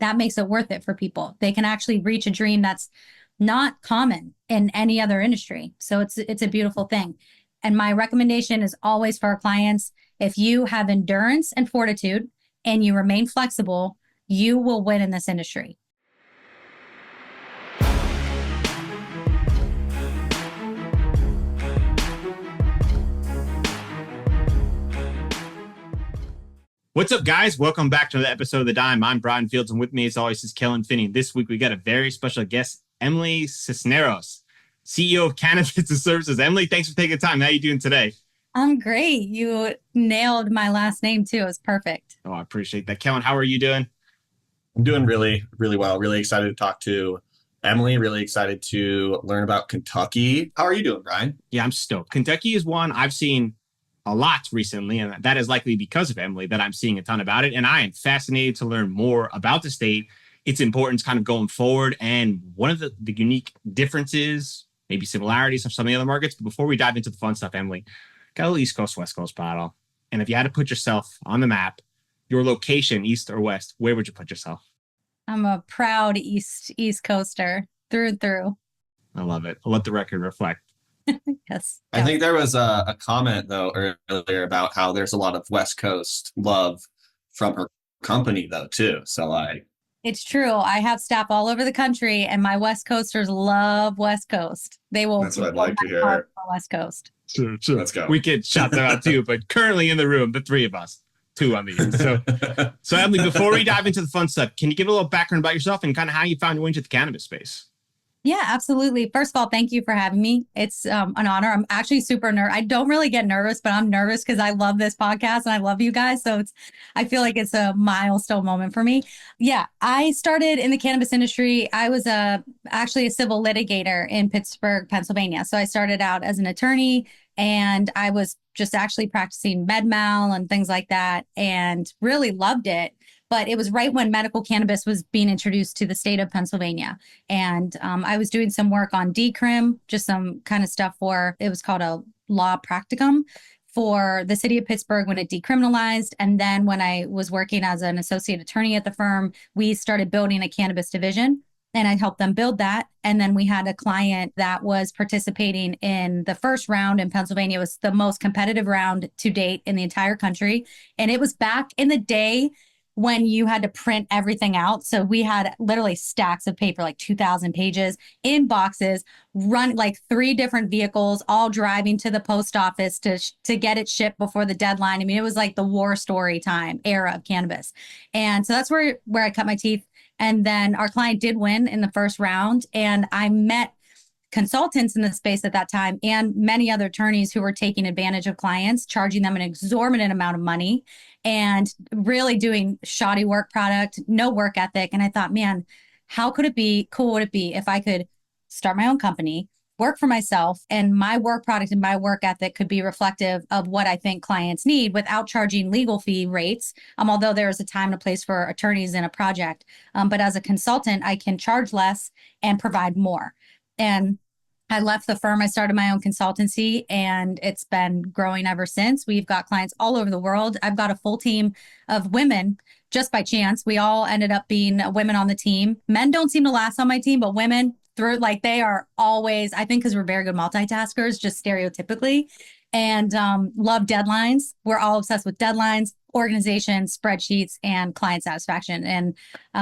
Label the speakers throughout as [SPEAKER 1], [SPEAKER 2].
[SPEAKER 1] that makes it worth it for people. They can actually reach a dream that's not common in any other industry. So it's a beautiful thing. And my recommendation is always for our clients, if you have endurance and fortitude and you remain flexible, you will win in this industry.
[SPEAKER 2] What's up, guys? Welcome back to another episode of The Dime. I'm Brian Fields, and with me, as always, is Kellen Finney. This week, we got a very special guest, Emily Sisneros, CEO of Cannabis Services. Emily, thanks for taking the time. How are you doing today?
[SPEAKER 1] I'm great. You nailed my last name, too. It was perfect.
[SPEAKER 2] Oh, I appreciate that. Kellen, how are you doing?
[SPEAKER 3] I'm doing really, really well. Really excited to talk to Emily. Really excited to learn about Kentucky. How are you doing, Brian?
[SPEAKER 2] Yeah, I'm stoked. Kentucky is one I've seen a lot recently, and that is likely because of Emily that I'm seeing a ton about it. And I am fascinated to learn more about the state, its importance kind of going forward, and one of the unique differences, maybe similarities of some of the other markets. But before we dive into the fun stuff, Emily, got a little East Coast, West Coast battle. And if you had to put yourself on the map, your location, East or West, where would you put yourself?
[SPEAKER 1] I'm a proud East Coaster through and through.
[SPEAKER 2] I love it. I'll let the record reflect.
[SPEAKER 1] Yes.
[SPEAKER 3] I think there was a comment, though, earlier about how there's a lot of West Coast love from her company, though, too. So,
[SPEAKER 1] it's true. I have staff all over the country, and my West Coasters love West Coast. They will.
[SPEAKER 3] That's what I'd like to hear.
[SPEAKER 1] West Coast.
[SPEAKER 2] Sure.
[SPEAKER 3] Let's go.
[SPEAKER 2] We could shout that out too, but currently in the room, the three of us. Two, I mean. So Emily, before we dive into the fun stuff, can you give a little background about yourself and kind of how you found your way into the cannabis space?
[SPEAKER 1] Yeah, absolutely. First of all, thank you for having me. It's an honor. I'm actually super nervous. I don't really get nervous, but I'm nervous because I love this podcast and I love you guys. So I feel like it's a milestone moment for me. Yeah, I started in the cannabis industry. I was actually a civil litigator in Pittsburgh, Pennsylvania. So I started out as an attorney, and I was just actually practicing med mal and things like that, and really loved it. But it was right when medical cannabis was being introduced to the state of Pennsylvania. And I was doing some work on decrim, just some kind of stuff it was called a law practicum for the city of Pittsburgh when it decriminalized. And then when I was working as an associate attorney at the firm, we started building a cannabis division. And I helped them build that. And then we had a client that was participating in the first round in Pennsylvania. It was the most competitive round to date in the entire country. And it was back in the day when you had to print everything out. So we had literally stacks of paper, like 2,000 pages in boxes, run like 3 different vehicles, all driving to the post office to get it shipped before the deadline. I mean, it was like the war story time era of cannabis. And so that's where I cut my teeth. And then our client did win in the first round. And I met consultants in the space at that time and many other attorneys who were taking advantage of clients, charging them an exorbitant amount of money and really doing shoddy work product, no work ethic. And I thought, man, how could it be cool would it be if I could start my own company, work for myself, and my work product and my work ethic could be reflective of what I think clients need without charging legal fee rates. Although there is a time and a place for attorneys in a project. But as a consultant, I can charge less and provide more. And I left the firm. I started my own consultancy, and it's been growing ever since. We've got clients all over the world. I've got a full team of women just by chance. We all ended up being women on the team. Men don't seem to last on my team, but women they are always, I think because we're very good multitaskers, just stereotypically, and love deadlines. We're all obsessed with deadlines, organization, spreadsheets, and client satisfaction. And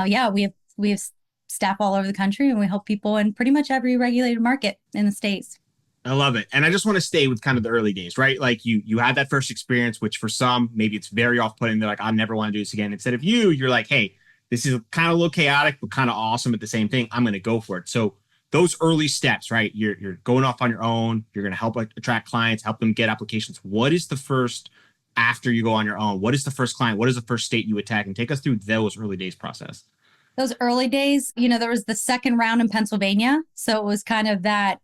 [SPEAKER 1] we have staff all over the country, and we help people in pretty much every regulated market in the States.
[SPEAKER 2] I love it. And I just want to stay with kind of the early days, right? Like you had that first experience, which for some, maybe it's very off-putting. They're like, I never want to do this again. Instead of you're like, hey, this is kind of a little chaotic, but kind of awesome at the same thing. I'm going to go for it. So those early steps, right? You're going off on your own. You're going to help attract clients, help them get applications. What is the first, after you go on your own, what is the first client? What is the first state you attack? And take us through those early days process.
[SPEAKER 1] Those early days, there was the second round in Pennsylvania. So it was kind of that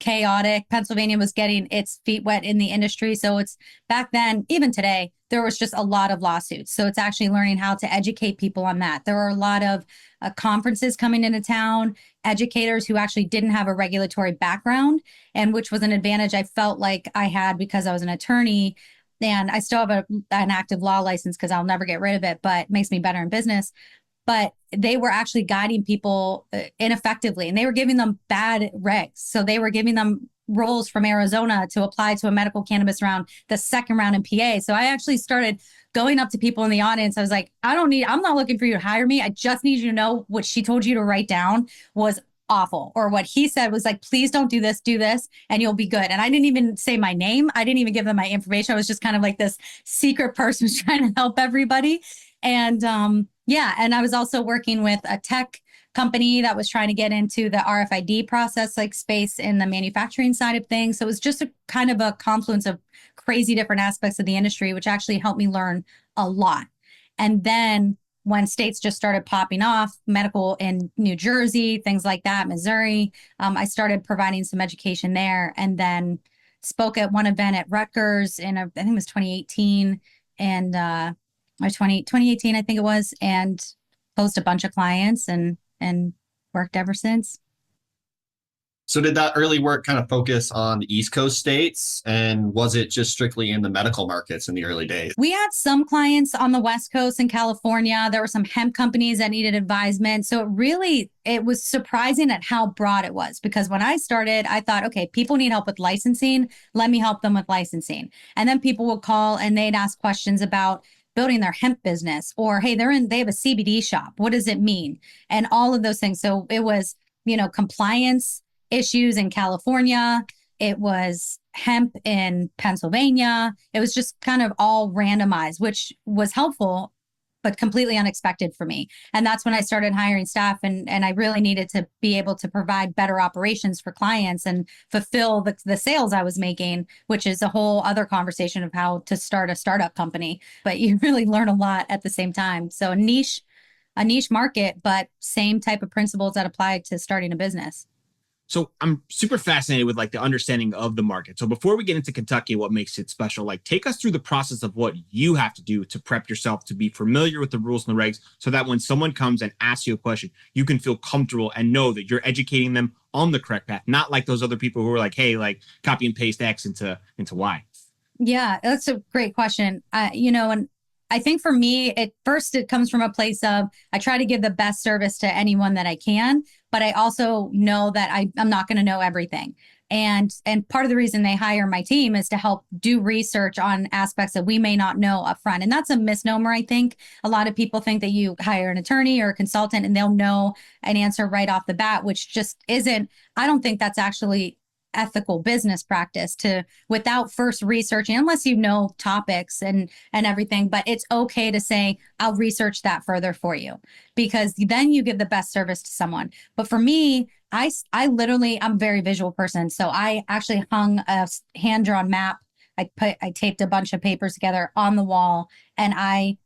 [SPEAKER 1] chaotic. Pennsylvania was getting its feet wet in the industry. So it's back then, even today, there was just a lot of lawsuits. So it's actually learning how to educate people on that. There were a lot of conferences coming into town, educators who actually didn't have a regulatory background, and which was an advantage I felt like I had because I was an attorney. And I still have an active law license because I'll never get rid of it, but it makes me better in business. but they were actually guiding people ineffectively, and they were giving them bad regs. So they were giving them rules from Arizona to apply to a medical cannabis round, the second round in PA. So I actually started going up to people in the audience. I was like, I'm not looking for you to hire me. I just need you to know what she told you to write down was awful. Or what he said was like, please don't do this, and you'll be good. And I didn't even say my name. I didn't even give them my information. I was just kind of like this secret person who's trying to help everybody. And yeah, and I was also working with a tech company that was trying to get into the RFID process like space in the manufacturing side of things. So it was just a kind of a confluence of crazy different aspects of the industry, which actually helped me learn a lot. And then when states just started popping off, medical in New Jersey, things like that, Missouri, I started providing some education there, and then spoke at one event at Rutgers I think it was 2018, and or 2018, I think it was, and closed a bunch of clients and worked ever since.
[SPEAKER 3] So did that early work kind of focus on the East Coast states? And was it just strictly in the medical markets in the early days?
[SPEAKER 1] We had some clients on the West Coast in California. There were some hemp companies that needed advisement. So it was surprising at how broad it was, because when I started, I thought, okay, people need help with licensing. Let me help them with licensing. And then people would call and they'd ask questions about building their hemp business, or, hey, they have a CBD shop. What does it mean? And all of those things. So it was, compliance issues in California. It was hemp in Pennsylvania. It was just kind of all randomized, which was helpful, but completely unexpected for me. And that's when I started hiring staff, and I really needed to be able to provide better operations for clients and fulfill the sales I was making, which is a whole other conversation of how to start a startup company. But you really learn a lot at the same time. So a niche market, but same type of principles that apply to starting a business.
[SPEAKER 2] So I'm super fascinated with like the understanding of the market. So before we get into Kentucky, what makes it special, like take us through the process of what you have to do to prep yourself to be familiar with the rules and the regs, so that when someone comes and asks you a question, you can feel comfortable and know that you're educating them on the correct path, not like those other people who are like, hey, like copy and paste X into Y.
[SPEAKER 1] Yeah, that's a great question. And I think for me, it comes from a place of I try to give the best service to anyone that I can, but I also know that I'm not going to know everything. And part of the reason they hire my team is to help do research on aspects that we may not know upfront. And that's a misnomer, I think. A lot of people think that you hire an attorney or a consultant and they'll know an answer right off the bat, which just isn't. I don't think that's actually ethical business practice to without first researching, unless you know topics and everything. But it's okay to say, I'll research that further for you, because then you give the best service to someone. But for me, I'm a very visual person. So I actually hung a hand-drawn map. I taped a bunch of papers together on the wall, and I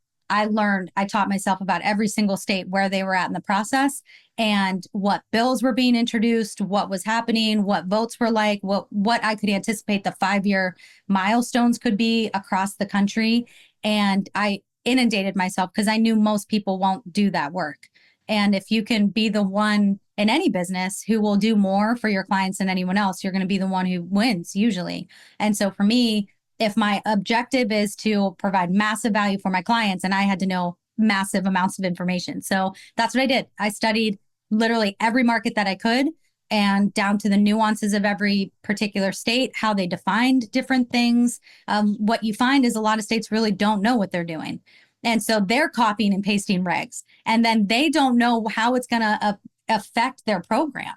[SPEAKER 1] taught myself about every single state, where they were at in the process, and what bills were being introduced, what was happening, what votes were like, what I could anticipate the 5-year milestones could be across the country. And I inundated myself because I knew most people won't do that work. And if you can be the one in any business who will do more for your clients than anyone else, you're going to be the one who wins usually. And so for me, if my objective is to provide massive value for my clients, and I had to know massive amounts of information. So that's what I did. I studied literally every market that I could, and down to the nuances of every particular state, how they defined different things. What you find is a lot of states really don't know what they're doing. And so they're copying and pasting regs, and then they don't know how it's going to affect their program.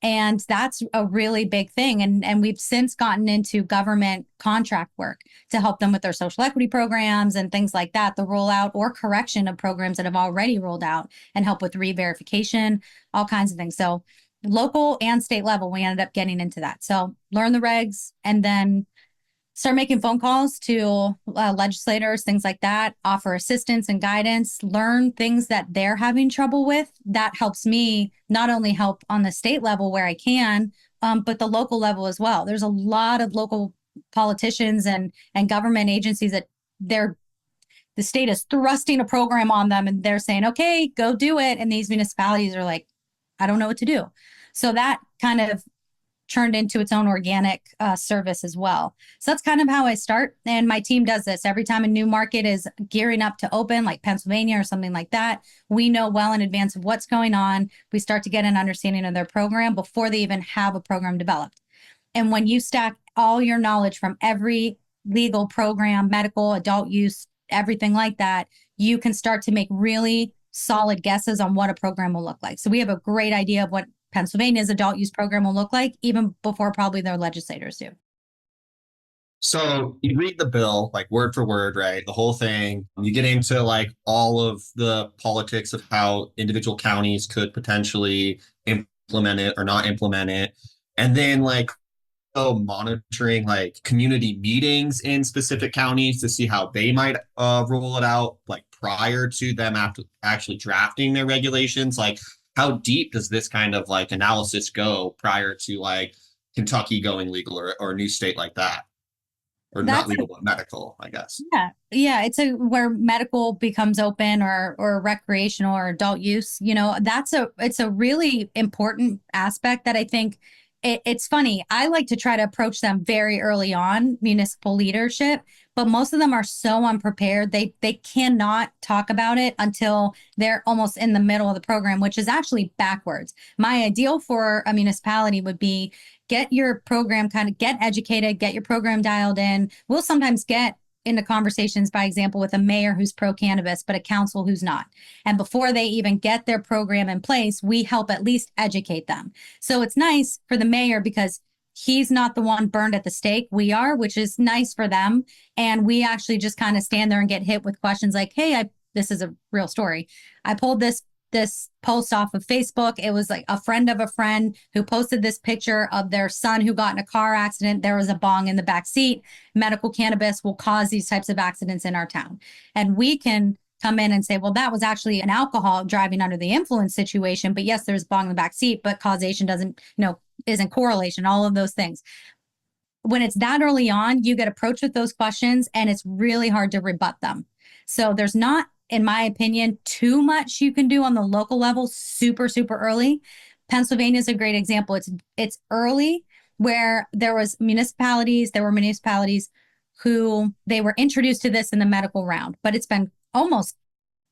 [SPEAKER 1] And that's a really big thing. And we've since gotten into government contract work to help them with their social equity programs and things like that, the rollout or correction of programs that have already rolled out, and help with re-verification, all kinds of things. So local and state level, we ended up getting into that. So learn the regs, and then start making phone calls to legislators, things like that, offer assistance and guidance, learn things that they're having trouble with. That helps me not only help on the state level where I can, but the local level as well. There's a lot of local politicians and government agencies that the state is thrusting a program on them, and they're saying, okay, go do it. And these municipalities are like, I don't know what to do. So that kind of turned into its own organic service as well. So that's kind of how I start. And my team does this every time a new market is gearing up to open, like Pennsylvania or something like that. We know well in advance of what's going on. We start to get an understanding of their program before they even have a program developed. And when you stack all your knowledge from every legal program, medical, adult use, everything like that, you can start to make really solid guesses on what a program will look like. So we have a great idea of what Pennsylvania's adult use program will look like, even before probably their legislators do.
[SPEAKER 3] So you read the bill like word for word, right? The whole thing. You get into like all of the politics of how individual counties could potentially implement it or not implement it. And then like monitoring like community meetings in specific counties to see how they might roll it out like prior to them after actually drafting their regulations. Like how deep does this kind of like analysis go prior to like Kentucky going legal or a new state like that? Or not legal, but medical, I guess.
[SPEAKER 1] Yeah. It's where medical becomes open or recreational or adult use. It's a really important aspect that I think it's funny. I like to try to approach them very early on, municipal leadership, but most of them are so unprepared. They cannot talk about it until they're almost in the middle of the program, which is actually backwards. My ideal for a municipality would be get your program get educated, get your program dialed in. We'll sometimes get into conversations, by example, with a mayor who's pro cannabis, but a council who's not. And before they even get their program in place, we help at least educate them. So it's nice for the mayor because he's not the one burned at the stake. We are, which is nice for them. And we actually just kind of stand there and get hit with questions like, hey, this is a real story. I pulled this post off of Facebook. It was like a friend of a friend who posted this picture of their son who got in a car accident. There was a bong in the back seat. Medical cannabis will cause these types of accidents in our town. And we can come in and say, well, that was actually an alcohol driving under the influence situation. But yes, there's bong in the back seat, but causation isn't correlation, all of those things. When it's that early on, you get approached with those questions and it's really hard to rebut them. So there's not, in my opinion, too much you can do on the local level super, super early. Pennsylvania is a great example. It's early where there were municipalities who they were introduced to this in the medical round, but it's been almost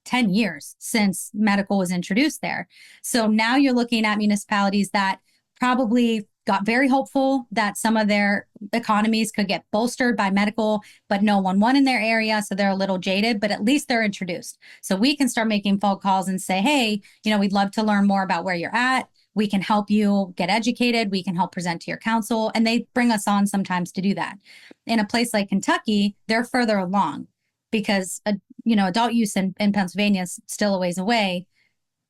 [SPEAKER 1] 10 years since medical was introduced there. So now you're looking at municipalities that probably got very hopeful that some of their economies could get bolstered by medical, but no one won in their area. So they're a little jaded, but at least they're introduced. So we can start making phone calls and say, hey, we'd love to learn more about where you're at. We can help you get educated. We can help present to your council. And they bring us on sometimes to do that. In a place like Kentucky, they're further along because, adult use in Pennsylvania is still a ways away.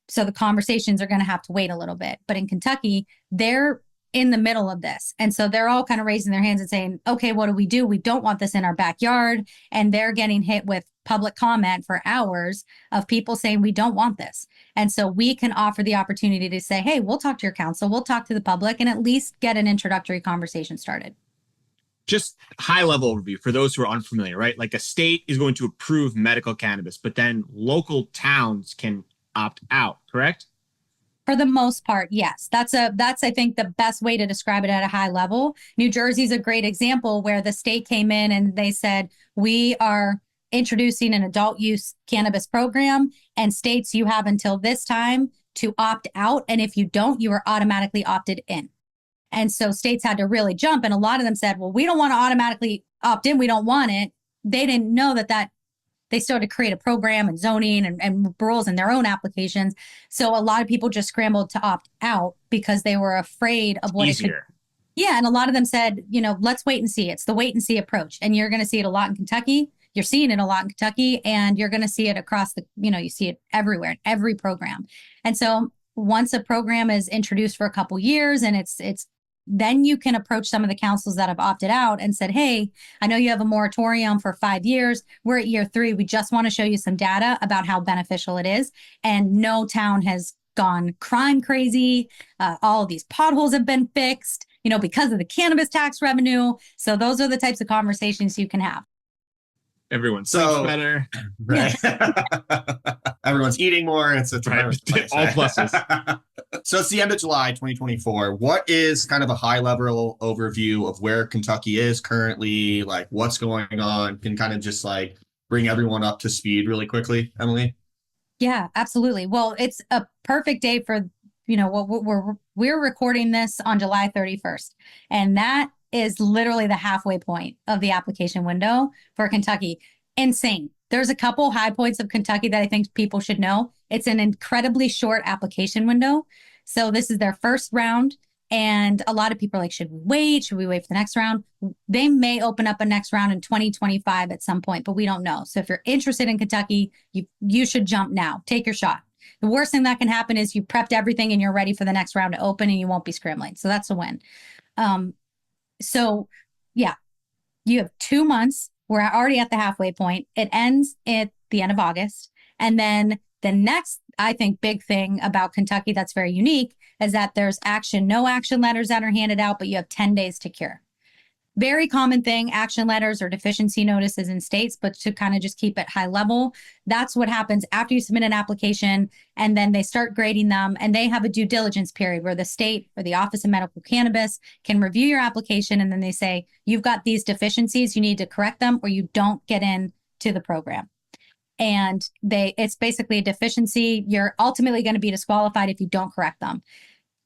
[SPEAKER 1] So the conversations are going to have to wait a little bit. But in Kentucky, they're in the middle of this. And so they're all kind of raising their hands and saying, okay, what do? We don't want this in our backyard. And they're getting hit with public comment for hours of people saying, we don't want this. And so we can offer the opportunity to say, hey, we'll talk to your council, we'll talk to the public, and at least get an introductory conversation started.
[SPEAKER 2] Just high level overview for those who are unfamiliar, right? Like a state is going to approve medical cannabis, but then local towns can opt out, correct?
[SPEAKER 1] For the most part, yes. That's I think the best way to describe it at a high level. New Jersey's a great example where the state came in and they said, we are introducing an adult use cannabis program, and states, you have until this time to opt out. And if you don't, you are automatically opted in. And so states had to really jump. And a lot of them said, well, we don't want to automatically opt in. We don't want it. They didn't know that they started to create a program and zoning and rules in their own applications. So a lot of people just scrambled to opt out because they were afraid of what
[SPEAKER 2] Easier.
[SPEAKER 1] it could. Yeah. And a lot of them said, let's wait and see. It's the wait and see approach. And you're going to see it a lot in Kentucky. You're seeing it a lot in Kentucky, and you're going to see it across you see it everywhere in every program. And so once a program is introduced for a couple years and it's then you can approach some of the councils that have opted out and said, hey, I know you have a moratorium for 5 years. We're at year 3. We just want to show you some data about how beneficial it is. And no town has gone crime crazy. All of these potholes have been fixed, because of the cannabis tax revenue. So those are the types of conversations you can have.
[SPEAKER 2] Everyone's sleeps better.
[SPEAKER 3] Right. Everyone's eating more. It's
[SPEAKER 2] right. All pluses.
[SPEAKER 3] So it's the end of July 2024. What is kind of a high level overview of where Kentucky is currently, like what's going on? Can kind of just like bring everyone up to speed really quickly, Emily?
[SPEAKER 1] Yeah, absolutely. Well, it's a perfect day for, what we're recording this on July 31st. And that is literally the halfway point of the application window for Kentucky. Insane. There's a couple high points of Kentucky that I think people should know. It's an incredibly short application window. So this is their first round. And a lot of people are like, should we wait? Should we wait for the next round? They may open up a next round in 2025 at some point, but we don't know. So if you're interested in Kentucky, you should jump now. Take your shot. The worst thing that can happen is you prepped everything and you're ready for the next round to open and you won't be scrambling. So that's a win. So yeah, you have 2 months. We're already at the halfway point. It ends at the end of August. And then the next, I think, big thing about Kentucky that's very unique is that there's no action letters that are handed out, but you have 10 days to cure. Very common thing, action letters or deficiency notices in states, but to kind of just keep it high level, that's what happens after you submit an application and then they start grading them and they have a due diligence period where the state or the Office of Medical Cannabis can review your application and then they say, you've got these deficiencies, you need to correct them or you don't get into the program. And it's basically a deficiency. You're ultimately going to be disqualified if you don't correct them.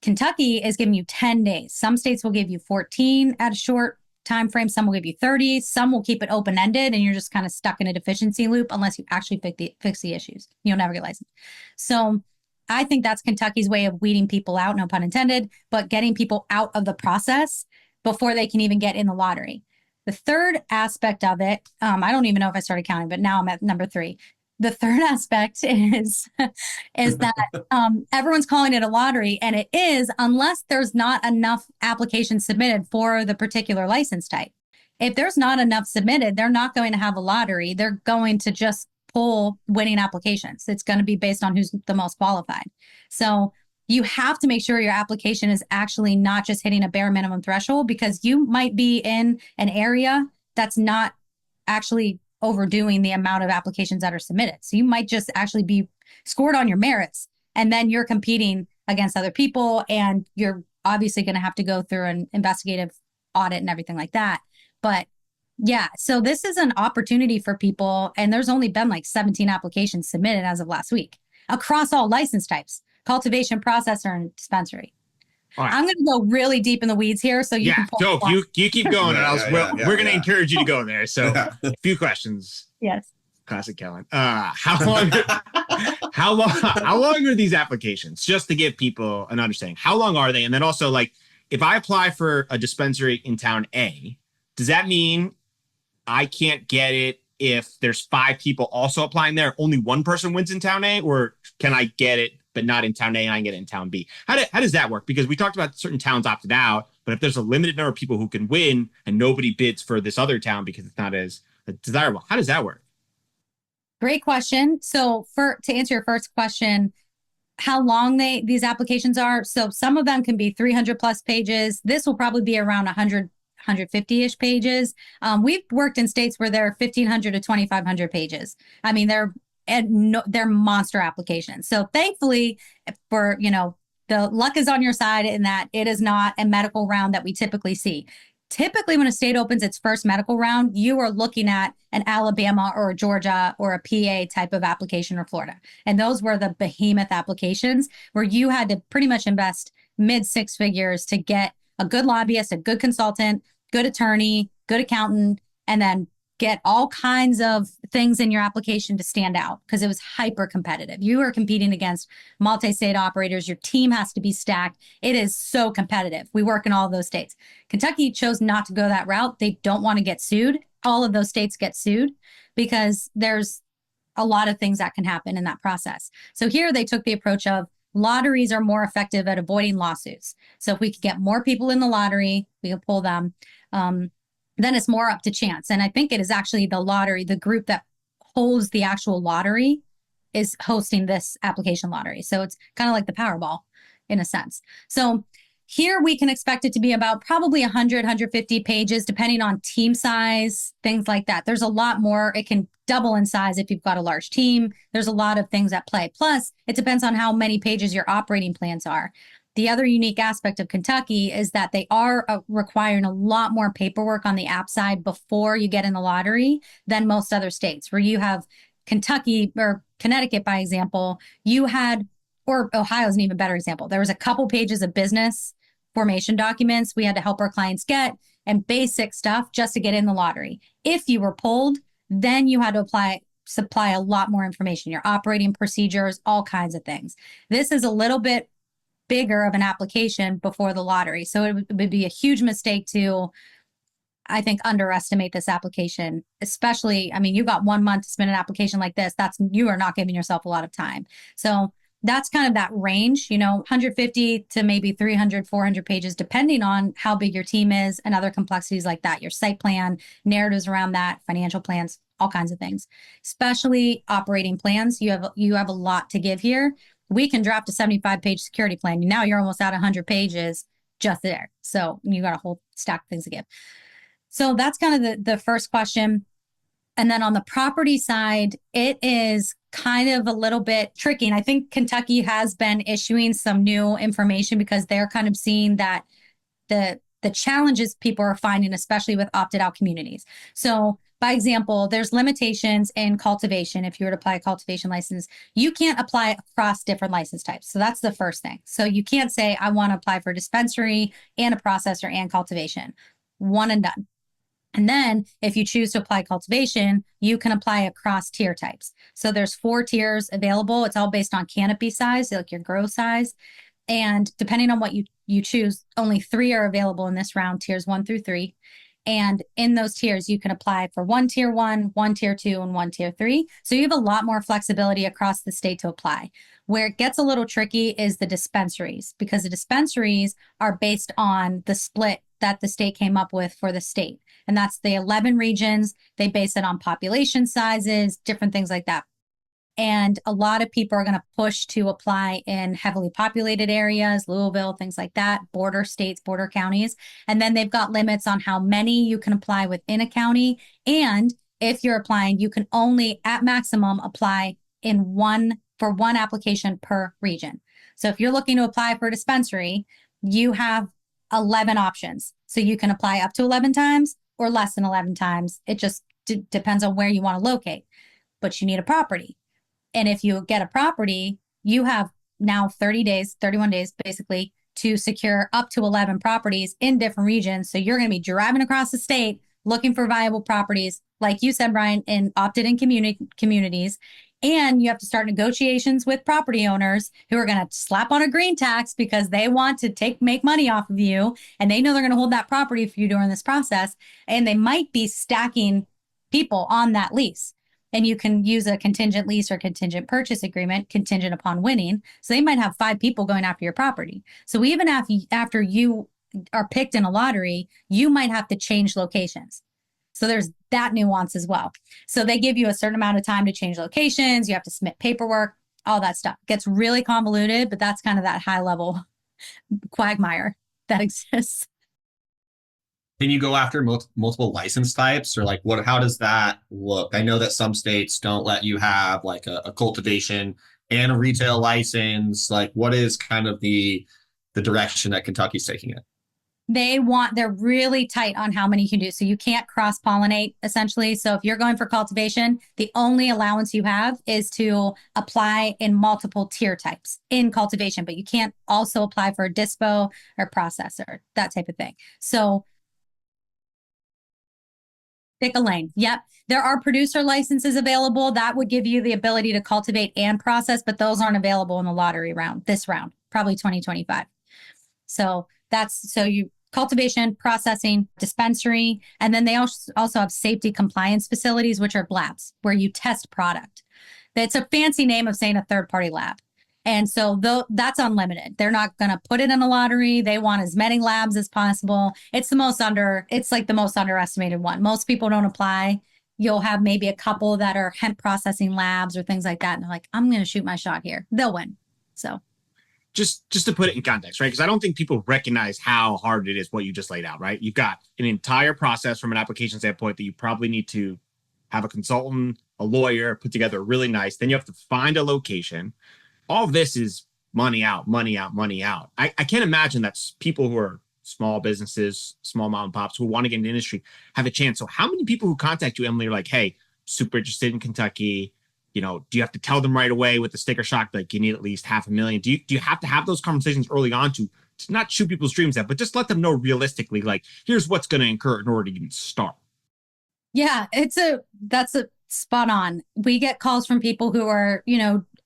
[SPEAKER 1] Kentucky is giving you 10 days. Some states will give you 14 at a short time frame. Some will give you 30. Some will keep it open-ended and you're just kind of stuck in a deficiency loop unless you actually fix the issues. You'll never get licensed. So I think that's Kentucky's way of weeding people out, no pun intended, but getting people out of the process before they can even get in the lottery. The third aspect of it, I don't even know if I started counting, but now I'm at number 3. The third aspect is that everyone's calling it a lottery, and it is unless there's not enough applications submitted for the particular license type. If there's not enough submitted, they're not going to have a lottery. They're going to just pull winning applications. It's going to be based on who's the most qualified. So you have to make sure your application is actually not just hitting a bare minimum threshold because you might be in an area that's not actually overdoing the amount of applications that are submitted. So you might just actually be scored on your merits and then you're competing against other people and you're obviously going to have to go through an investigative audit and everything like that. But yeah, so this is an opportunity for people and there's only been like 17 applications submitted as of last week across all license types, cultivation, processor, and dispensary. Right. I'm going to go really deep in the weeds here, so you can pull.
[SPEAKER 2] Dope. You keep going, and we're going to encourage you to go there. So, a few questions.
[SPEAKER 1] Yes.
[SPEAKER 2] Classic Kellen. How long are these applications? Just to give people an understanding, how long are they? And then also, like, if I apply for a dispensary in town A, does that mean I can't get it if there's 5 people also applying there? Only one person wins in town A, or can I get it but not in town A and I can get it in town B? How does that work? Because we talked about certain towns opted out, but if there's a limited number of people who can win and nobody bids for this other town because it's not as desirable, how does that work?
[SPEAKER 1] Great question. So to answer your first question, how long these applications are. So some of them can be 300 plus pages. This will probably be around 100, 150-ish pages. We've worked in states where they're 1,500 to 2,500 pages. I mean, they're monster applications. So thankfully for, the luck is on your side in that it is not a medical round that we typically see. Typically when a state opens its first medical round, you are looking at an Alabama or a Georgia or a PA type of application or Florida. And those were the behemoth applications where you had to pretty much invest mid 6 figures to get a good lobbyist, a good consultant, good attorney, good accountant, and then get all kinds of things in your application to stand out because it was hyper competitive. You are competing against multi-state operators. Your team has to be stacked. It is so competitive. We work in all of those states. Kentucky chose not to go that route. They don't want to get sued. All of those states get sued because there's a lot of things that can happen in that process. So here they took the approach of lotteries are more effective at avoiding lawsuits. So if we could get more people in the lottery, we can pull them. Then it's more up to chance. And I think it is actually the lottery, the group that holds the actual lottery is hosting this application lottery. So it's kind of like the Powerball in a sense. So Here we can expect it to be about probably 100, 150 pages, depending on team size, things like that. There's a lot more. It can double in size if you've got a large team. There's a lot of things at play. Plus, it depends on how many pages your operating plans are. The other unique aspect of Kentucky is that they are requiring a lot more paperwork on the app side before you get in the lottery than most other states, where you have Kentucky or Connecticut, by example, you had, or Ohio is an even better example. There was a couple pages of business formation documents we had to help our clients get and basic stuff just to get in the lottery. If you were pulled, then you had to supply a lot more information, your operating procedures, all kinds of things. This is a little bit bigger of an application before the lottery. So it would be a huge mistake to, I think, underestimate this application, especially, I mean, you got 1 month to submit an application like this. You are not giving yourself a lot of time. So that's kind of that range, 150 to maybe 300, 400 pages, depending on how big your team is and other complexities like that, your site plan, narratives around that, financial plans, all kinds of things, especially operating plans. You have a lot to give here. We can draft a 75-page security plan. Now you're almost at 100 pages just there. So you got a whole stack of things to give. So that's kind of the first question. And then on the property side, it is kind of a little bit tricky. And I think Kentucky has been issuing some new information because they're kind of seeing that the challenges people are finding, especially with opted out communities. So by example, there's limitations in cultivation. If you were to apply a cultivation license, you can't apply across different license types. So that's the first thing. So you can't say, I want to apply for a dispensary and a processor and cultivation. One and done. And then if you choose to apply cultivation, you can apply across tier types. So there's 4 tiers available. It's all based on canopy size, like your grow size. And depending on what you choose, only 3 are available in this round, tiers 1 through 3. And in those tiers, you can apply for 1 tier 1, 1 tier 2, and 1 tier 3. So you have a lot more flexibility across the state to apply. Where it gets a little tricky is the dispensaries, because the dispensaries are based on the split that the state came up with for the state. And that's the 11 regions. They base it on population sizes, different things like that. And a lot of people are going to push to apply in heavily populated areas, Louisville, things like that, border states, border counties. And then they've got limits on how many you can apply within a county. And if you're applying, you can only at maximum apply for one application per region. So if you're looking to apply for a dispensary, you have 11 options. So you can apply up to 11 times or less than 11 times. It just depends on where you want to locate, but you need a property. And if you get a property, you have now 30 days, 31 days, basically, to secure up to 11 properties in different regions. So you're going to be driving across the state looking for viable properties, like you said, Brian, in opted-in communities. And you have to start negotiations with property owners who are going to slap on a green tax because they want to make money off of you. And they know they're going to hold that property for you during this process. And they might be stacking people on that lease. And you can use a contingent lease or contingent purchase agreement contingent upon winning. So they might have 5 people going after your property. So even after you are picked in a lottery, you might have to change locations. So there's that nuance as well. So they give you a certain amount of time to change locations. You have to submit paperwork, all that stuff. It gets really convoluted, but that's kind of that high level quagmire that exists.
[SPEAKER 3] Can you go after multiple license types, or like how does that look? I know that some states don't let you have like a cultivation and a retail license. Like, what is kind of the direction that Kentucky's taking it?
[SPEAKER 1] They're really tight on how many you can do. So you can't cross-pollinate, essentially. So if you're going for cultivation, the only allowance you have is to apply in multiple tier types in cultivation, but you can't also apply for a dispo or processor, that type of thing. So pick a lane. Yep. There are producer licenses available that would give you the ability to cultivate and process, but those aren't available in the lottery round, this round, probably 2025. So cultivation, processing, dispensary, and then they also have safety compliance facilities, which are labs where you test product. It's a fancy name of saying a third-party lab. And so that's unlimited. They're not going to put it in a lottery. They want as many labs as possible. It's like the most underestimated one. Most people don't apply. You'll have maybe a couple that are hemp processing labs or things like that. And they're like, I'm going to shoot my shot here. They'll win. So.
[SPEAKER 2] just to put it in context, right? Because I don't think people recognize how hard it is what you just laid out, right? You've got an entire process from an application standpoint that you probably need to have a consultant, a lawyer, put together really nice. Then you have to find a location. All of this is money out, money out, money out. I can't imagine that people who are small businesses, small mom and pops who want to get in the industry have a chance. So how many people who contact you, Emily, are like, hey, super interested in Kentucky? Do you have to tell them right away with the sticker shock, like you need at least $500,000? Do you have to have those conversations early on to not shoot people's dreams out, but just let them know realistically, like, here's what's going to incur in order to even start?
[SPEAKER 1] Yeah, that's a spot on. We get calls from people who are,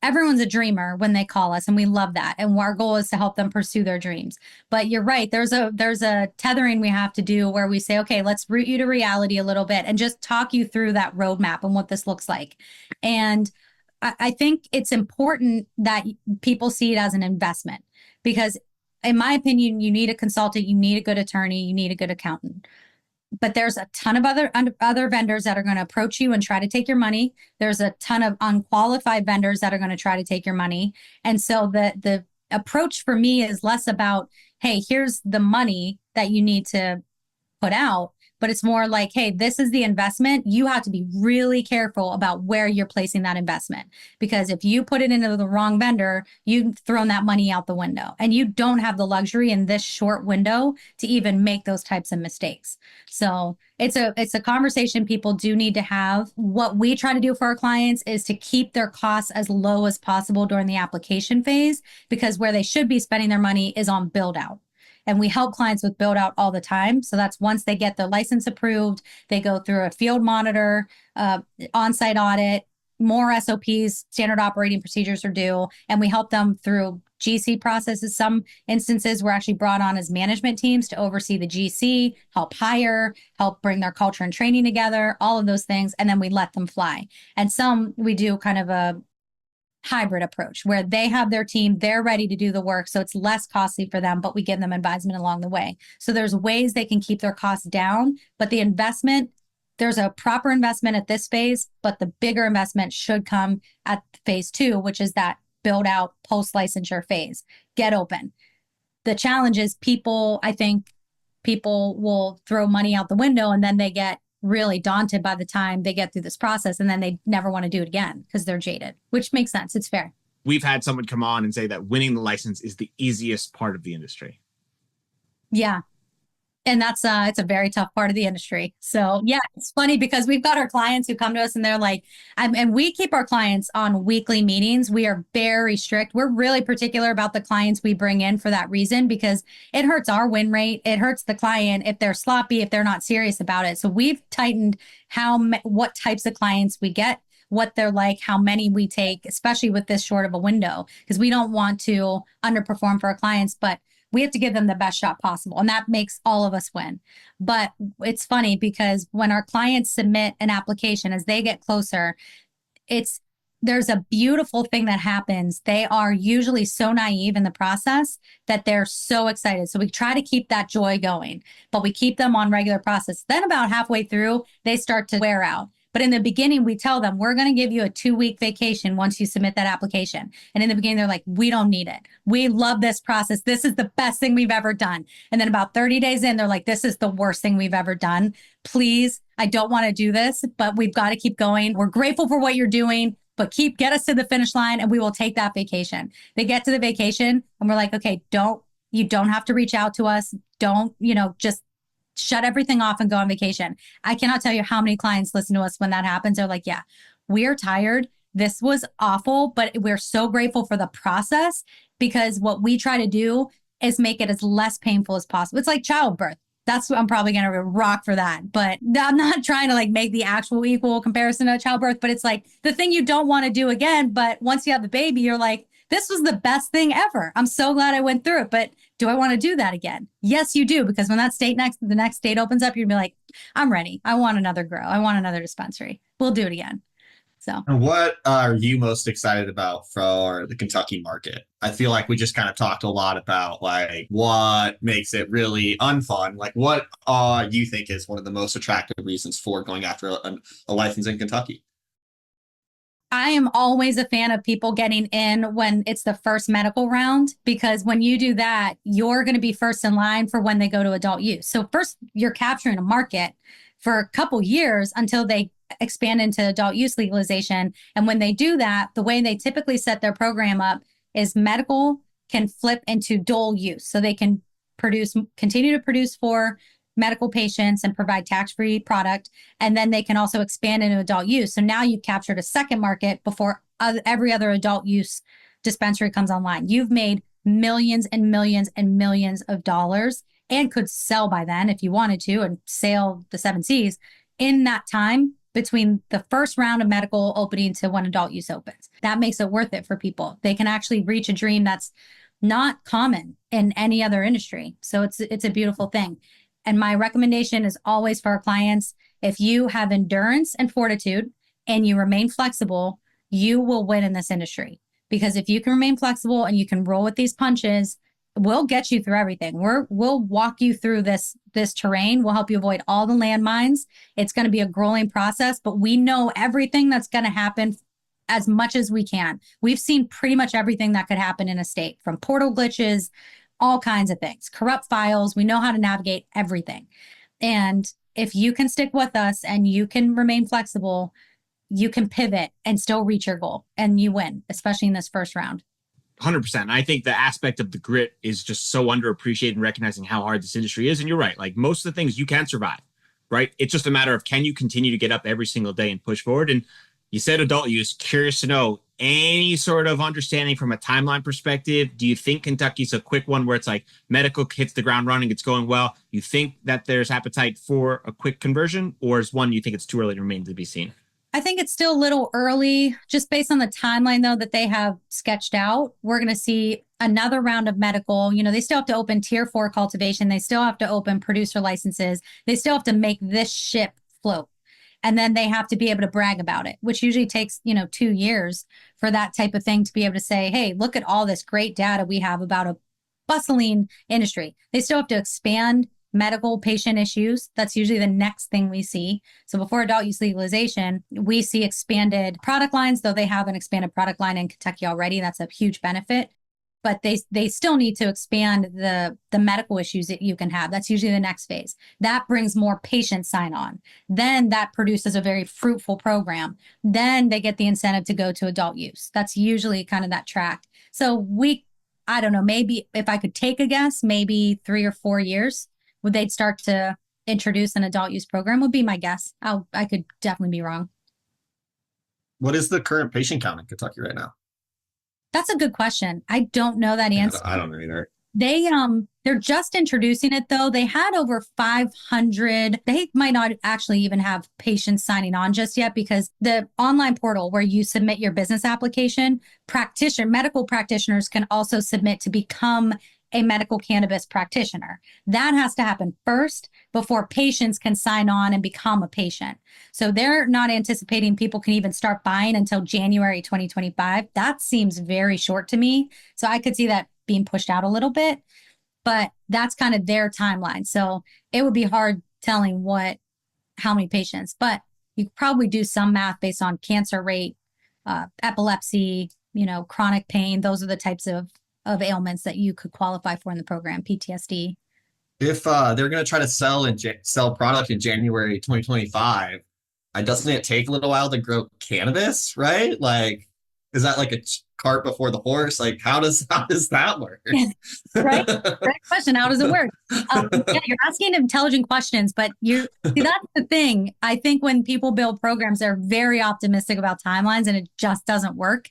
[SPEAKER 1] everyone's a dreamer when they call us, and we love that. And our goal is to help them pursue their dreams. But you're right, there's a tethering we have to do where we say, okay, let's root you to reality a little bit and just talk you through that roadmap and what this looks like. And I think it's important that people see it as an investment, because in my opinion, you need a consultant, you need a good attorney, you need a good accountant. But there's a ton of other vendors that are going to approach you and try to take your money. There's a ton of unqualified vendors that are going to try to take your money. And so the approach for me is less about, hey, here's the money that you need to put out, but it's more like, hey, this is the investment. You have to be really careful about where you're placing that investment, because if you put it into the wrong vendor, you've thrown that money out the window, and you don't have the luxury in this short window to even make those types of mistakes. So it's a conversation people do need to have. What we try to do for our clients is to keep their costs as low as possible during the application phase, because where they should be spending their money is on build out. And we help clients with build out all the time. So that's once they get their license approved, they go through a field monitor, on-site audit, more SOPs, standard operating procedures are due, and we help them through GC processes. Some instances we're actually brought on as management teams to oversee the GC, help hire, help bring their culture and training together, all of those things, and then we let them fly. And some we do kind of a hybrid approach where they have their team, they're ready to do the work, so it's less costly for them, but we give them advisement along the way. So there's ways they can keep their costs down, but the investment, there's a proper investment at this phase, but the bigger investment should come at phase 2, which is that build out post-licensure phase. Get open. The challenge is I think people will throw money out the window, and then they get really daunted by the time they get through this process, and then they never want to do it again because they're jaded, which makes sense. It's fair.
[SPEAKER 2] We've had someone come on and say that winning the license is the easiest part of the industry.
[SPEAKER 1] Yeah. And it's a very tough part of the industry. So yeah, it's funny because we've got our clients who come to us and they're like, and we keep our clients on weekly meetings. We are very strict. We're really particular about the clients we bring in for that reason, because it hurts our win rate. It hurts the client if they're sloppy, if they're not serious about it. So we've tightened what types of clients we get, what they're like, how many we take, especially with this short of a window, because we don't want to underperform for our clients, but we have to give them the best shot possible. And that makes all of us win. But it's funny because when our clients submit an application, as they get closer, there's a beautiful thing that happens. They are usually so naive in the process that they're so excited. So we try to keep that joy going, but we keep them on regular process. Then about halfway through, they start to wear out. But in the beginning, we tell them, we're going to give you a 2-week vacation once you submit that application. And in the beginning, they're like, we don't need it. We love this process. This is the best thing we've ever done. And then about 30 days in, they're like, this is the worst thing we've ever done. Please, I don't want to do this, but we've got to keep going. We're grateful for what you're doing, but get us to the finish line and we will take that vacation. They get to the vacation and we're like, okay, you don't have to reach out to us. Don't, just shut everything off and go on vacation. I cannot tell you how many clients listen to us when that happens. They're like, yeah, we're tired. This was awful, but we're so grateful for the process, because what we try to do is make it as less painful as possible. It's like childbirth. That's what I'm probably going to rock for that. But I'm not trying to make the actual equal comparison to childbirth, but it's like the thing you don't want to do again. But once you have the baby, you're like, this was the best thing ever. I'm so glad I went through it. But do I want to do that again? Yes, you do. Because when the next state opens up, you'll be like, I'm ready. I want another grow. I want another dispensary. We'll do it again. So,
[SPEAKER 3] and what are you most excited about for the Kentucky market? I feel like we just kind of talked a lot about what makes it really unfun. What you think is one of the most attractive reasons for going after a license in Kentucky?
[SPEAKER 1] I am always a fan of people getting in when it's the first medical round, because when you do that, you're going to be first in line for when they go to adult use. So first, you're capturing a market for a couple years until they expand into adult use legalization. And when they do that, the way they typically set their program up is medical can flip into dual use. So they can continue to produce for medical patients and provide tax-free product. And then they can also expand into adult use. So now you've captured a second market before every other adult use dispensary comes online. You've made millions and millions and millions of dollars, and could sell by then if you wanted to and sail the seven seas in that time between the first round of medical opening to when adult use opens. That makes it worth it for people. They can actually reach a dream that's not common in any other industry. So it's a beautiful thing. And my recommendation is always for our clients, if you have endurance and fortitude and you remain flexible, you will win in this industry. Because if you can remain flexible and you can roll with these punches, we'll get you through everything. We'll walk you through this terrain. We'll help you avoid all the landmines. It's going to be a grueling process, but we know everything that's going to happen as much as we can. We've seen pretty much everything that could happen in a state, from portal glitches, all kinds of things, corrupt files. We know how to navigate everything. And if you can stick with us and you can remain flexible, you can pivot and still reach your goal, and you win, especially in this first round.
[SPEAKER 2] 100%. I think the aspect of the grit is just so underappreciated, and recognizing how hard this industry is. And you're right. Like, most of the things you can survive, right? It's just a matter of, can you continue to get up every single day and push forward? And you said adult use. Curious to know, any sort of understanding from a timeline perspective? Do you think Kentucky's a quick one where it's like medical hits the ground running, it's going well? You think that there's appetite for a quick conversion, or is one you think it's too early to remain to be seen?
[SPEAKER 1] I think it's still a little early, just based on the timeline, though, that they have sketched out. We're going to see another round of medical. You know, they still have to open tier 4 cultivation. They still have to open producer licenses. They still have to make this ship float. And then they have to be able to brag about it, which usually takes, 2 years for that type of thing to be able to say, hey, look at all this great data we have about a bustling industry. They still have to expand medical patient issues. That's usually the next thing we see. So before adult use legalization, we see expanded product lines, though they have an expanded product line in Kentucky already. That's a huge benefit. But they still need to expand the medical issues that you can have. That's usually the next phase. That brings more patient sign on. Then that produces a very fruitful program. Then they get the incentive to go to adult use. That's usually kind of that track. So I don't know, maybe if I could take a guess, maybe 3 or 4 years would they'd start to introduce an adult use program, would be my guess. I could definitely be wrong.
[SPEAKER 3] What is the current patient count in Kentucky right now?
[SPEAKER 1] That's a good question. I don't know that answer.
[SPEAKER 3] I don't know either.
[SPEAKER 1] They're just introducing it, though. They had over 500. They might not actually even have patients signing on just yet, because the online portal where you submit your business application, medical practitioners can also submit to become a medical cannabis practitioner. That has to happen first before patients can sign on and become a patient. So they're not anticipating people can even start buying until January 2025. That seems very short to me. So I could see that being pushed out a little bit, but that's kind of their timeline. So it would be hard telling how many patients, but you could probably do some math based on cancer rate, epilepsy, chronic pain. Those are the types of ailments that you could qualify for in the program, PTSD.
[SPEAKER 3] If they're going to try to sell product in January 2025, doesn't it take a little while to grow cannabis, right? Like, is that like a cart before the horse? Like, how does that work?
[SPEAKER 1] Right? Great question. How does it work? Yeah, you're asking intelligent questions, but see, that's the thing. I think when people build programs, they're very optimistic about timelines, and it just doesn't work.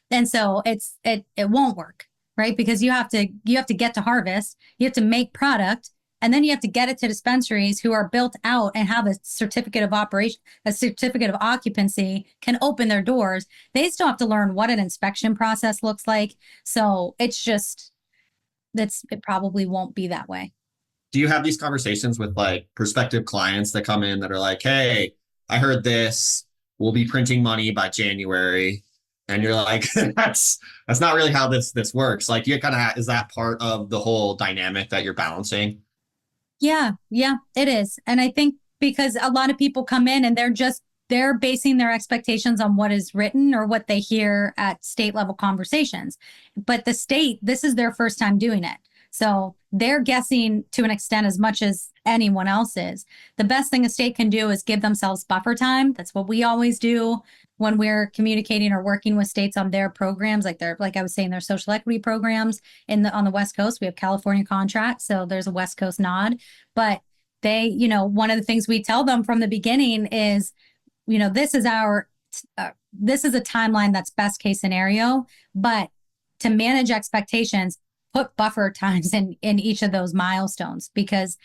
[SPEAKER 1] And so it won't work. Right? Because you have to get to harvest, you have to make product, and then you have to get it to dispensaries who are built out and have a certificate of operation, a certificate of occupancy, can open their doors. They still have to learn what an inspection process looks like. So it probably won't be that way.
[SPEAKER 3] Do you have these conversations with like prospective clients that come in that are like, hey, I heard this, we'll be printing money by January? And you're like, that's not really how this works. Like, you kind of is that part of the whole dynamic that you're balancing?
[SPEAKER 1] Yeah, it is. And I think because a lot of people come in and they're just they're basing their expectations on what is written or what they hear at state level conversations. But the state, this is their first time doing it. So they're guessing to an extent as much as anyone else is. The best thing a state can do is give themselves buffer time. That's what we always do when we're communicating or working with states on their programs, like I was saying, their social equity programs on the West Coast. We have California contracts, so there's a West Coast nod. But they, one of the things we tell them from the beginning is, this is this is a timeline that's best case scenario, but to manage expectations, put buffer times in each of those milestones, because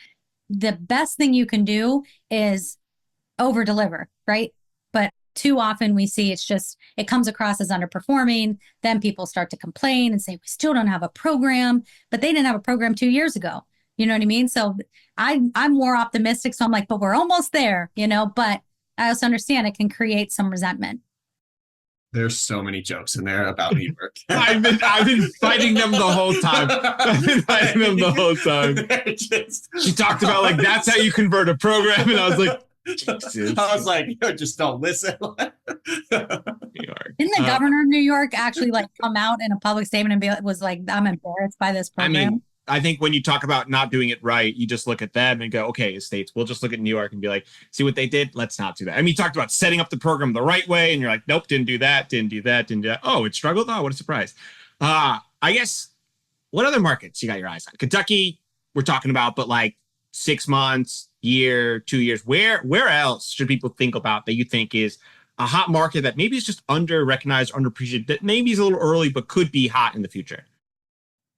[SPEAKER 1] the best thing you can do is over deliver, right? But too often we see it comes across as underperforming. Then people start to complain and say, we still don't have a program, but they didn't have a program 2 years ago. You know what I mean? So I'm more optimistic. So I'm like, but we're almost there, but I also understand it can create some resentment.
[SPEAKER 3] There's so many jokes in there about New York.
[SPEAKER 2] I've been fighting them the whole time. She talked about like, that's how you convert a program. And I was like, Jesus.
[SPEAKER 3] I was like, just don't listen.
[SPEAKER 2] New York.
[SPEAKER 1] Didn't the governor of New York actually come out in a public statement and was like, I'm embarrassed by this program?
[SPEAKER 2] I think when you talk about not doing it right, you just look at them and go, okay, states, we'll just look at New York and be like, see what they did? Let's not do that. You talked about setting up the program the right way, and you're like, nope, didn't do that. Oh, it struggled? Oh, what a surprise. I guess, what other markets you got your eyes on? Kentucky, we're talking about, but like 6 months, year, 2 years. Where else should people think about that you think is a hot market that maybe is just under-recognized, underappreciated, that maybe is a little early, but could be hot in the future?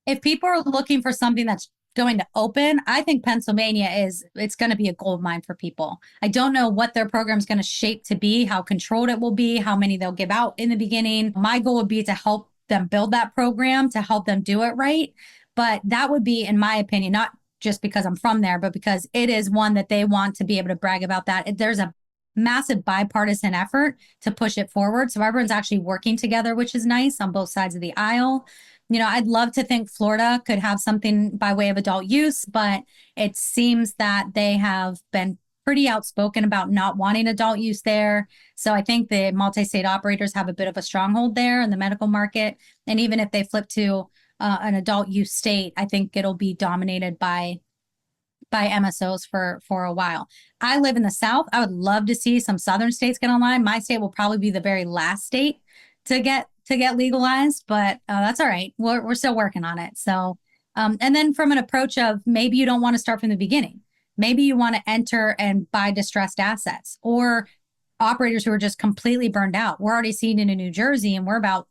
[SPEAKER 1] If people are looking for something that's going to open, I think Pennsylvania it's going to be a gold mine for people. I don't know what their program is going to shape to be, how controlled it will be, how many they'll give out in the beginning. My goal would be to help them build that program, to help them do it right. But that would be, in my opinion, not just because I'm from there, but because it is one that they want to be able to brag about that. There's a massive bipartisan effort to push it forward. So everyone's actually working together, which is nice on both sides of the aisle. I'd love to think Florida could have something by way of adult use, but it seems that they have been pretty outspoken about not wanting adult use there. So I think the multi-state operators have a bit of a stronghold there in the medical market. And even if they flip to an adult use state, I think it'll be dominated by MSOs for a while. I live in the South. I would love to see some Southern states get online. My state will probably be the very last state to get legalized, but that's all right. We're still working on it. So, and then from an approach of maybe you don't want to start from the beginning. Maybe you want to enter and buy distressed assets, or operators who are just completely burned out. We're already seeing it in New Jersey, and we're about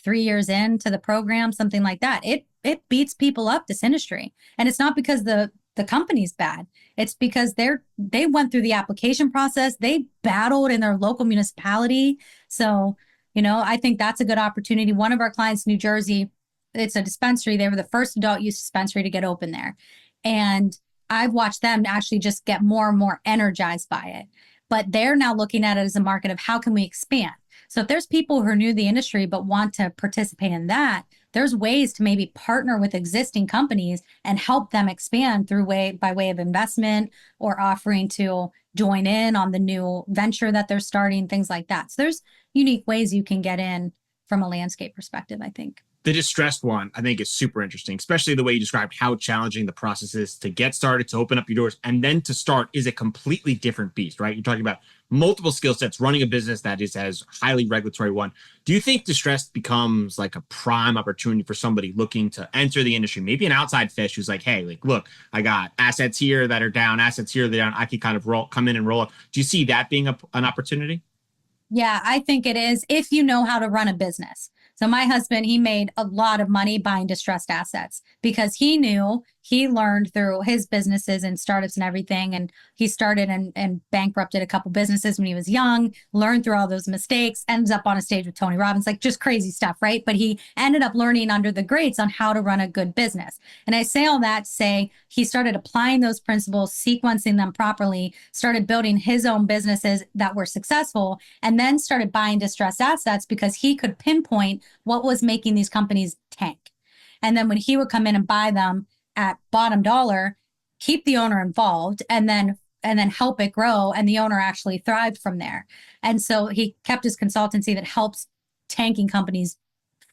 [SPEAKER 1] 3 years into the program, something like that. It beats people up, this industry, and it's not because the company's bad. It's because they went through the application process. They battled in their local municipality. So, I think that's a good opportunity. One of our clients, New Jersey, it's a dispensary. They were the first adult use dispensary to get open there. And I've watched them actually just get more and more energized by it. But they're now looking at it as a market of how can we expand? So if there's people who are new to the industry but want to participate in that, there's ways to maybe partner with existing companies and help them expand by way of investment, or offering to join in on the new venture that they're starting, things like that. So there's unique ways you can get in from a landscape perspective, I think.
[SPEAKER 2] The distressed one, I think, is super interesting, especially the way you described how challenging the process is to get started, to open up your doors, and then to start is a completely different beast, right? You're talking about multiple skill sets, running a business that is as highly regulatory one. Do you think distressed becomes like a prime opportunity for somebody looking to enter the industry, maybe an outside fish who's like, hey, look, I got assets here that are down, assets here that are down. I can kind of come in and roll up. Do you see that being an opportunity?
[SPEAKER 1] Yeah, I think it is, if you know how to run a business. So my husband, he made a lot of money buying distressed assets because he learned through his businesses and startups and everything. And he started and bankrupted a couple businesses when he was young, learned through all those mistakes, ends up on a stage with Tony Robbins, like just crazy stuff, right? But he ended up learning under the grades on how to run a good business. And I say all that to say he started applying those principles, sequencing them properly, started building his own businesses that were successful, and then started buying distressed assets because he could pinpoint what was making these companies tank. And then when he would come in and buy them at bottom dollar, keep the owner involved, and then and then help it grow. And the owner actually thrived from there. And so he kept his consultancy that helps tanking companies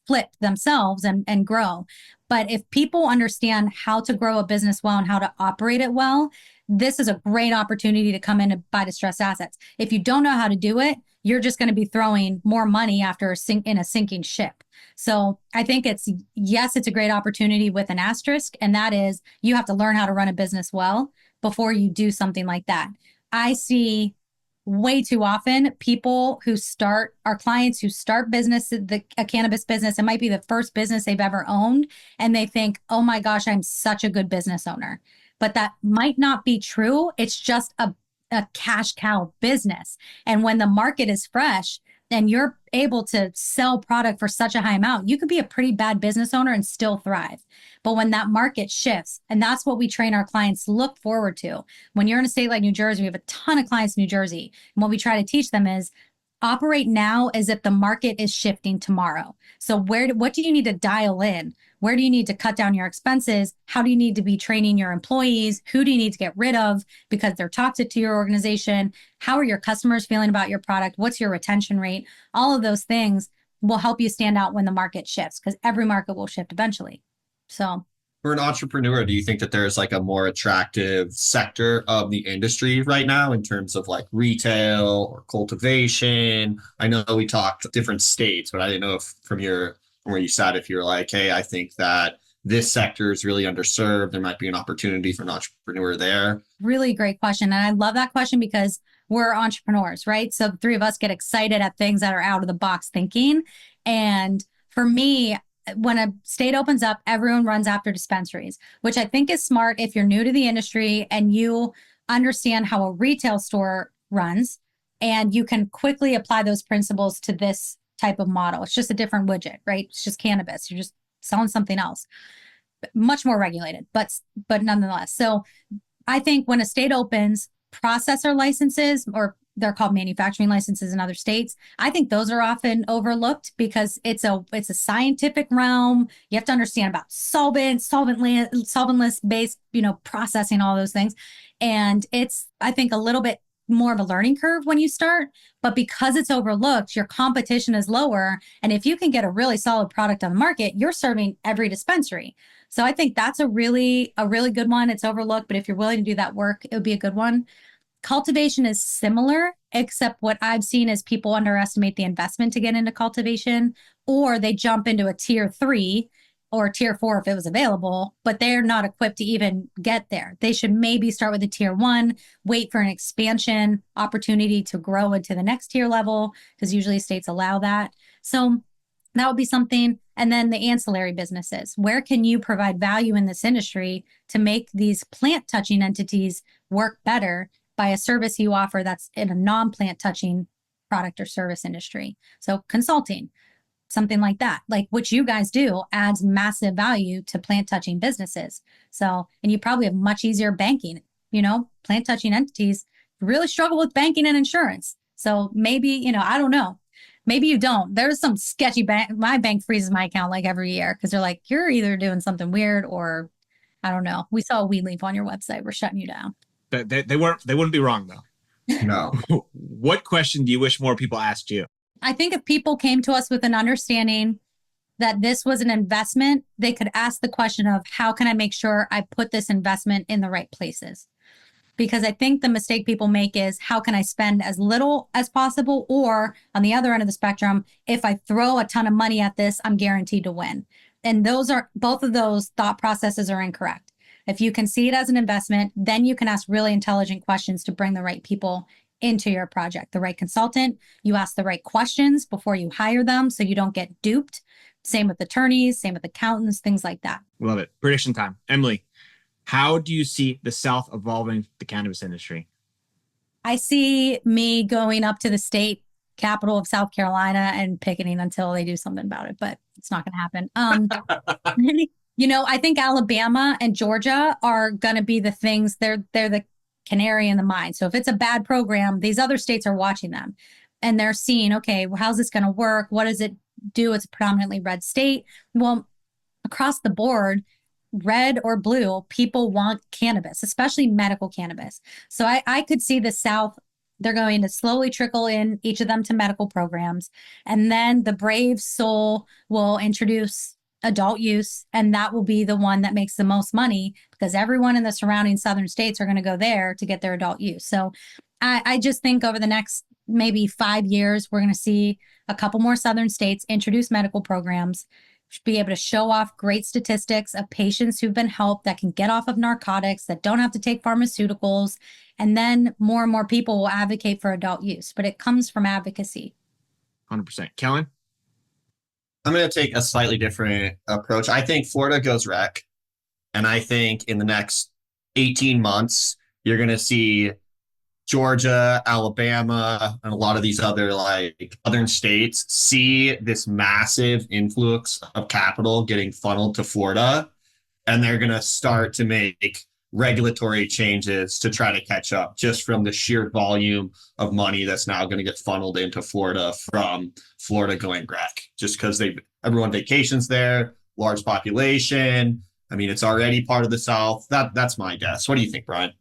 [SPEAKER 1] flip themselves and grow. But if people understand how to grow a business well and how to operate it well, this is a great opportunity to come in and buy distressed assets. If you don't know how to do it, you're just going to be throwing more money after in a sinking ship. So I think yes, it's a great opportunity with an asterisk, and that is you have to learn how to run a business well before you do something like that. I see way too often people our clients who start a cannabis business. It might be the first business they've ever owned. And they think, oh my gosh, I'm such a good business owner. But that might not be true. It's just a cash cow business. And when the market is fresh and you're able to sell product for such a high amount, you could be a pretty bad business owner and still thrive. But when that market shifts, and that's what we train our clients to look forward to. When you're in a state like New Jersey, we have a ton of clients in New Jersey. And what we try to teach them is operate now as if the market is shifting tomorrow. So what do you need to dial in? Where do you need to cut down your expenses? How do you need to be training your employees? Who do you need to get rid of because they're toxic to your organization? How are your customers feeling about your product? What's your retention rate? All of those things will help you stand out when the market shifts, because every market will shift eventually. So
[SPEAKER 3] for an entrepreneur, do you think that there's like a more attractive sector of the industry right now in terms of like retail or cultivation? I know we talked different states, but I didn't know if from where you sat, if you're like, hey, I think that this sector is really underserved. There might be an opportunity for an entrepreneur there.
[SPEAKER 1] Really great question. And I love that question because we're entrepreneurs, right? So the three of us get excited at things that are out of the box thinking. And for me, when a state opens up, everyone runs after dispensaries, which I think is smart if you're new to the industry and you understand how a retail store runs, and you can quickly apply those principles to this type of model. It's just a different widget, right? It's just cannabis. You're just selling something else, much more regulated, but nonetheless. So I think when a state opens processor licenses, or they're called manufacturing licenses in other states, I think those are often overlooked because it's a scientific realm. You have to understand about solventless based, processing, all those things. And it's, I think, a little bit more of a learning curve when you start, but because it's overlooked, your competition is lower. And if you can get a really solid product on the market, you're serving every dispensary. So I think that's a really good one. It's overlooked, but if you're willing to do that work, it would be a good one. Cultivation is similar, except what I've seen is people underestimate the investment to get into cultivation, or they jump into a tier 3 or tier 4 if it was available, but they're not equipped to even get there. They should maybe start with a tier 1, wait for an expansion opportunity to grow into the next tier level, because usually states allow that. So that would be something. And then the ancillary businesses. Where can you provide value in this industry to make these plant touching entities work better by a service you offer that's in a non-plant touching product or service industry? So consulting, something like that, like what you guys do, adds massive value to plant touching businesses. So, and you probably have much easier banking, plant touching entities really struggle with banking and insurance. So maybe, I don't know. Maybe you don't. There's some sketchy bank. My bank freezes my account like every year because they're like, you're either doing something weird or I don't know. We saw a weed leaf on your website. We're shutting you down.
[SPEAKER 2] They wouldn't be wrong though.
[SPEAKER 3] No.
[SPEAKER 2] What question do you wish more people asked you?
[SPEAKER 1] I think if people came to us with an understanding that this was an investment, they could ask the question of how can I make sure I put this investment in the right places? Because I think the mistake people make is how can I spend as little as possible? Or on the other end of the spectrum, if I throw a ton of money at this, I'm guaranteed to win. And both of those thought processes are incorrect. If you can see it as an investment, then you can ask really intelligent questions to bring the right people into your project, the right consultant. You ask the right questions before you hire them so you don't get duped. Same with attorneys, same with accountants, things like that.
[SPEAKER 2] Love it. Prediction time. Emily, how do you see the South evolving the cannabis industry?
[SPEAKER 1] I see me going up to the state capital of South Carolina and picketing until they do something about it, but it's not going to happen. I think Alabama and Georgia are going to be the things. They're the canary in the mine. So if it's a bad program, these other states are watching them and they're seeing, okay, well, how's this going to work? What does it do? It's a predominantly red state. Well, across the board, red or blue, people want cannabis, especially medical cannabis. So I could see the South, they're going to slowly trickle in each of them to medical programs. And then the brave soul will introduce adult use, and that will be the one that makes the most money because everyone in the surrounding southern states are going to go there to get their adult use. So I just think over the next maybe 5 years, we're going to see a couple more southern states introduce medical programs, be able to show off great statistics of patients who've been helped that can get off of narcotics, that don't have to take pharmaceuticals. And then more and more people will advocate for adult use, but it comes from advocacy.
[SPEAKER 2] 100%. Kellen?
[SPEAKER 3] I'm going to take a slightly different approach. I think Florida goes rec. And I think in the next 18 months, you're going to see Georgia, Alabama, and a lot of these other like southern states see this massive influx of capital getting funneled to Florida. And they're going to start to make regulatory changes to try to catch up just from the sheer volume of money that's now going to get funneled into Florida from Florida going rec, just because everyone vacations there, large population. I mean, it's already part of the South. That's my guess. What do you think, Brian?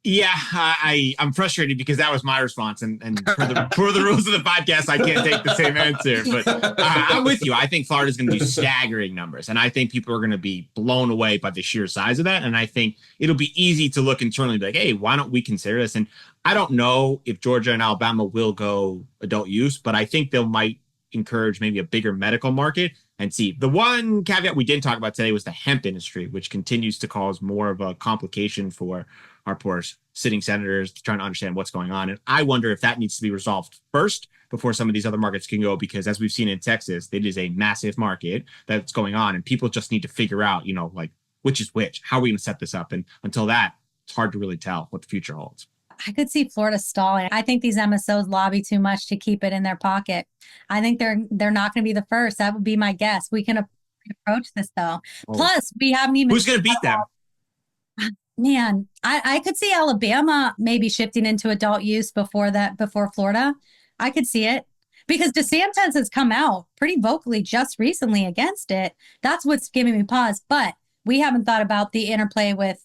[SPEAKER 2] Yeah, I'm frustrated because that was my response, and for the rules of the podcast, I can't take the same answer. But I'm with you. I think Florida's going to do staggering numbers, and I think people are going to be blown away by the sheer size of that. And I think it'll be easy to look internally and be like, hey, why don't we consider this? And I don't know if Georgia and Alabama will go adult use, but I think they might encourage maybe a bigger medical market and see. The one caveat we didn't talk about today was the hemp industry, which continues to cause more of a complication for our poor sitting senators trying to understand what's going on. And I wonder if that needs to be resolved first before some of these other markets can go, because as we've seen in Texas, it is a massive market that's going on, and people just need to figure out, like which is which. How are we going to set this up? And until that, it's hard to really tell what the future holds.
[SPEAKER 1] I could see Florida stalling. I think these MSOs lobby too much to keep it in their pocket. I think they're not going to be the first. That would be my guess. We can approach this though. Oh. Plus, we haven't even.
[SPEAKER 2] Who's going to beat them?
[SPEAKER 1] Man, I could see Alabama maybe shifting into adult use before Florida. I could see it because DeSantis has come out pretty vocally just recently against it. That's what's giving me pause. But we haven't thought about the interplay with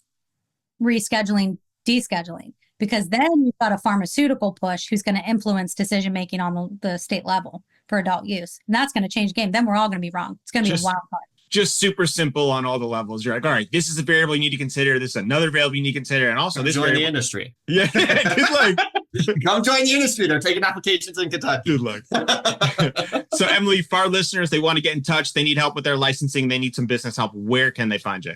[SPEAKER 1] rescheduling, descheduling, because then you've got a pharmaceutical push who's going to influence decision making on the state level for adult use. And that's going to change the game. Then we're all going to be wrong. It's going to be a wild card.
[SPEAKER 2] Just super simple on all the levels. You're like, all right, this is a variable you need to consider. This is another variable you need to consider. And also this
[SPEAKER 3] join the industry.
[SPEAKER 2] Yeah. Good luck.
[SPEAKER 3] Come join the industry. They're taking applications in Kentucky.
[SPEAKER 2] Good luck. So Emily, for our listeners, they want to get in touch. They need help with their licensing. They need some business help. Where can they find you?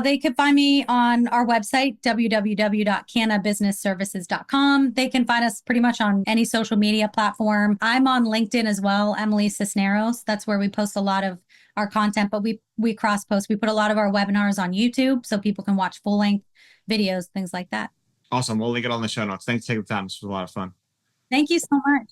[SPEAKER 1] They can find me on our website, www.cannabusinessservices.com. They can find us pretty much on any social media platform. I'm on LinkedIn as well, Emily Sisneros. That's where we post a lot of our content, but we cross-post. We put a lot of our webinars on YouTube so people can watch full-length videos, things like that.
[SPEAKER 2] Awesome. We'll link it on the show notes. Thanks for taking the time. This was a lot of fun.
[SPEAKER 1] Thank you so much.